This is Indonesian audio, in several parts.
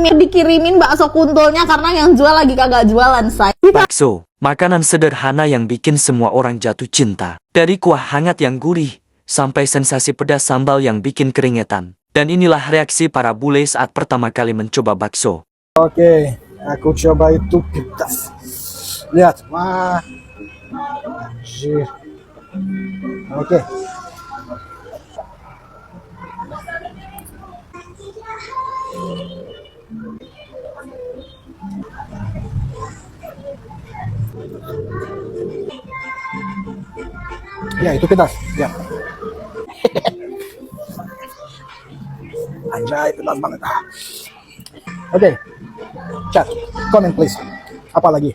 dikirimin bakso kuntulnya karena yang jual lagi kagak jualan, say. Bakso, makanan sederhana yang bikin semua orang jatuh cinta. Dari kuah hangat yang gurih, sampai sensasi pedas sambal yang bikin keringetan. Dan inilah reaksi para bule saat pertama kali mencoba bakso. Oke, aku coba itu pedas. Lihat, wah, anjir. Oke. Ya, itu pedas. Ya. Anjay, pedas banget. Oke, chat, comment please. Apa lagi?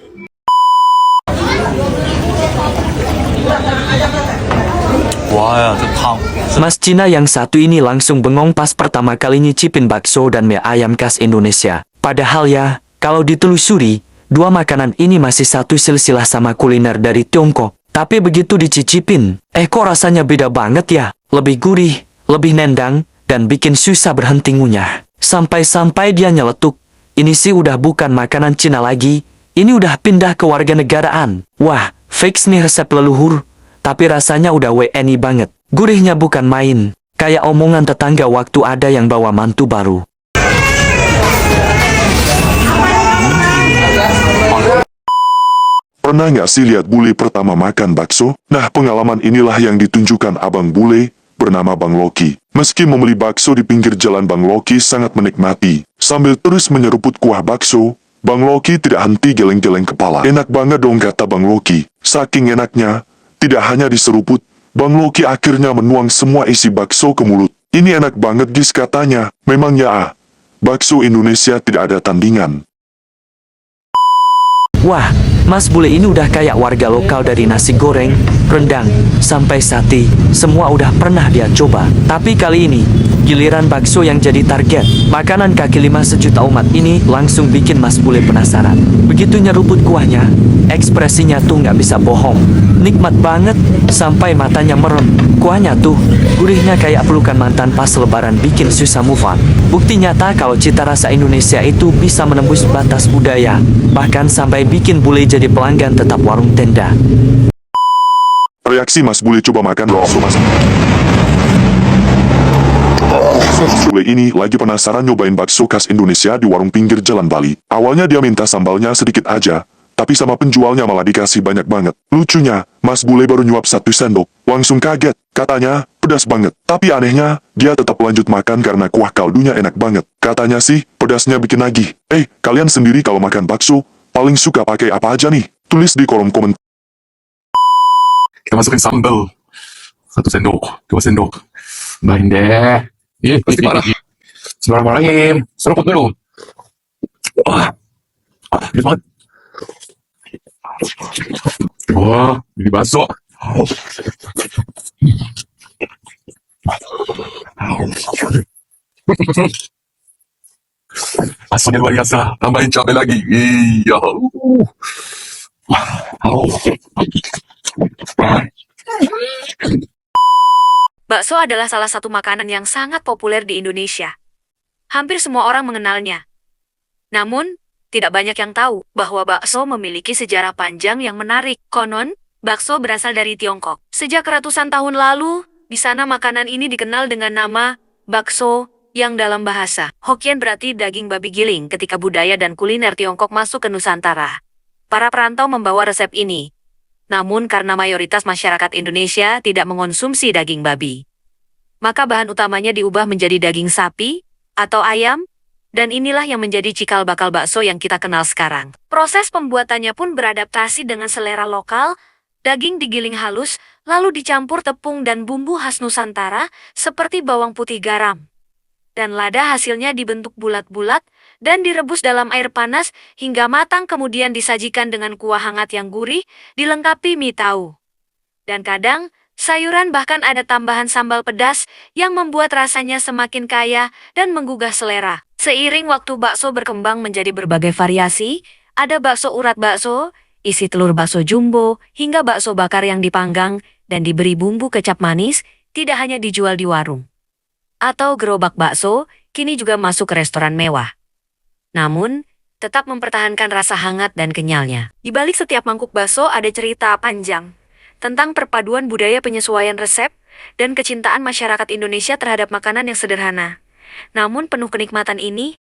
Mas Cina yang satu ini langsung bengong pas pertama kali nyicipin bakso dan mie ayam khas Indonesia. Padahal ya, kalau ditelusuri, dua makanan ini masih satu silsilah sama kuliner dari Tiongkok. Tapi begitu dicicipin, kok rasanya beda banget ya? Lebih gurih, lebih nendang, dan bikin susah berhenti ngunyah. Sampai-sampai dia nyeletuk, ini sih udah bukan makanan Cina lagi, ini udah pindah ke warganegaraan. Wah, fix nih resep leluhur, tapi rasanya udah WNI banget. Gurihnya bukan main, kayak omongan tetangga waktu ada yang bawa mantu baru. Pernah nggak sih lihat bule pertama makan bakso? Nah, pengalaman inilah yang ditunjukkan abang bule bernama Bang Loki. Meski membeli bakso di pinggir jalan, Bang Loki sangat menikmati. Sambil terus menyeruput kuah bakso, Bang Loki tidak henti geleng-geleng kepala. Enak banget dong, kata Bang Loki. Saking enaknya, tidak hanya diseruput, Bang Loki akhirnya menuang semua isi bakso ke mulut. Ini enak banget guys, katanya. Memangnya bakso Indonesia tidak ada tandingan. Wah, Mas Bule ini udah kayak warga lokal dari nasi goreng, rendang, sampai sate, semua udah pernah dia coba. Tapi kali ini, giliran bakso yang jadi target. Makanan kaki lima sejuta umat ini langsung bikin Mas Bule penasaran. Begitu nyeruput kuahnya, ekspresinya tuh nggak bisa bohong. Nikmat banget, sampai matanya merem. Kuahnya tuh, gurihnya kayak pelukan mantan pas lebaran bikin susah move on. Bukti nyata kalau cita rasa Indonesia itu bisa menembus batas budaya, bahkan sampai bikin bule jadi pelanggan tetap warung tenda. Reaksi Mas Bule coba makan bakso Mas Bule ini lagi penasaran nyobain bakso khas Indonesia di warung pinggir jalan Bali. Awalnya dia minta sambalnya sedikit aja, tapi sama penjualnya malah dikasih banyak banget. Lucunya, Mas Bule baru nyuap 1 sendok, langsung kaget. Katanya, pedas banget. Tapi anehnya, dia tetap lanjut makan karena kuah kaldunya enak banget. Katanya sih, pedasnya bikin nagih. Kalian sendiri kalau makan bakso, paling suka pakai apa aja nih? Tulis di kolom komentar. Kita masukin sambal. 1 sendok, 2 sendok. Bahin deh. Pasti parah. Bismillahirrahmanirrahim. Seruput dulu. Wah, gede banget. Wah, ini bakso. Baksonya luar biasa. Tambahin cabai lagi. Iya. Bakso adalah salah satu makanan yang sangat populer di Indonesia. Hampir semua orang mengenalnya. Namun, tidak banyak yang tahu bahwa bakso memiliki sejarah panjang yang menarik. Konon, bakso berasal dari Tiongkok. Sejak ratusan tahun lalu, di sana makanan ini dikenal dengan nama bakso, yang dalam bahasa Hokkien berarti daging babi giling. Ketika budaya dan kuliner Tiongkok masuk ke Nusantara, para perantau membawa resep ini. Namun karena mayoritas masyarakat Indonesia tidak mengonsumsi daging babi, maka bahan utamanya diubah menjadi daging sapi atau ayam, dan inilah yang menjadi cikal bakal bakso yang kita kenal sekarang. Proses pembuatannya pun beradaptasi dengan selera lokal. Daging digiling halus, lalu dicampur tepung dan bumbu khas Nusantara seperti bawang putih, garam, dan lada. Hasilnya dibentuk bulat-bulat dan direbus dalam air panas hingga matang, kemudian disajikan dengan kuah hangat yang gurih, dilengkapi mie tahu. Dan kadang, sayuran, bahkan ada tambahan sambal pedas yang membuat rasanya semakin kaya dan menggugah selera. Seiring waktu bakso berkembang menjadi berbagai variasi, ada bakso urat bakso, isi telur bakso jumbo, hingga bakso bakar yang dipanggang dan diberi bumbu kecap manis, tidak hanya dijual di warung atau gerobak bakso, kini juga masuk ke restoran mewah. namun tetap mempertahankan rasa hangat dan kenyalnya. Di balik setiap mangkuk bakso ada cerita panjang tentang perpaduan budaya penyesuaian resep dan kecintaan masyarakat Indonesia terhadap makanan yang sederhana. Namun penuh kenikmatan ini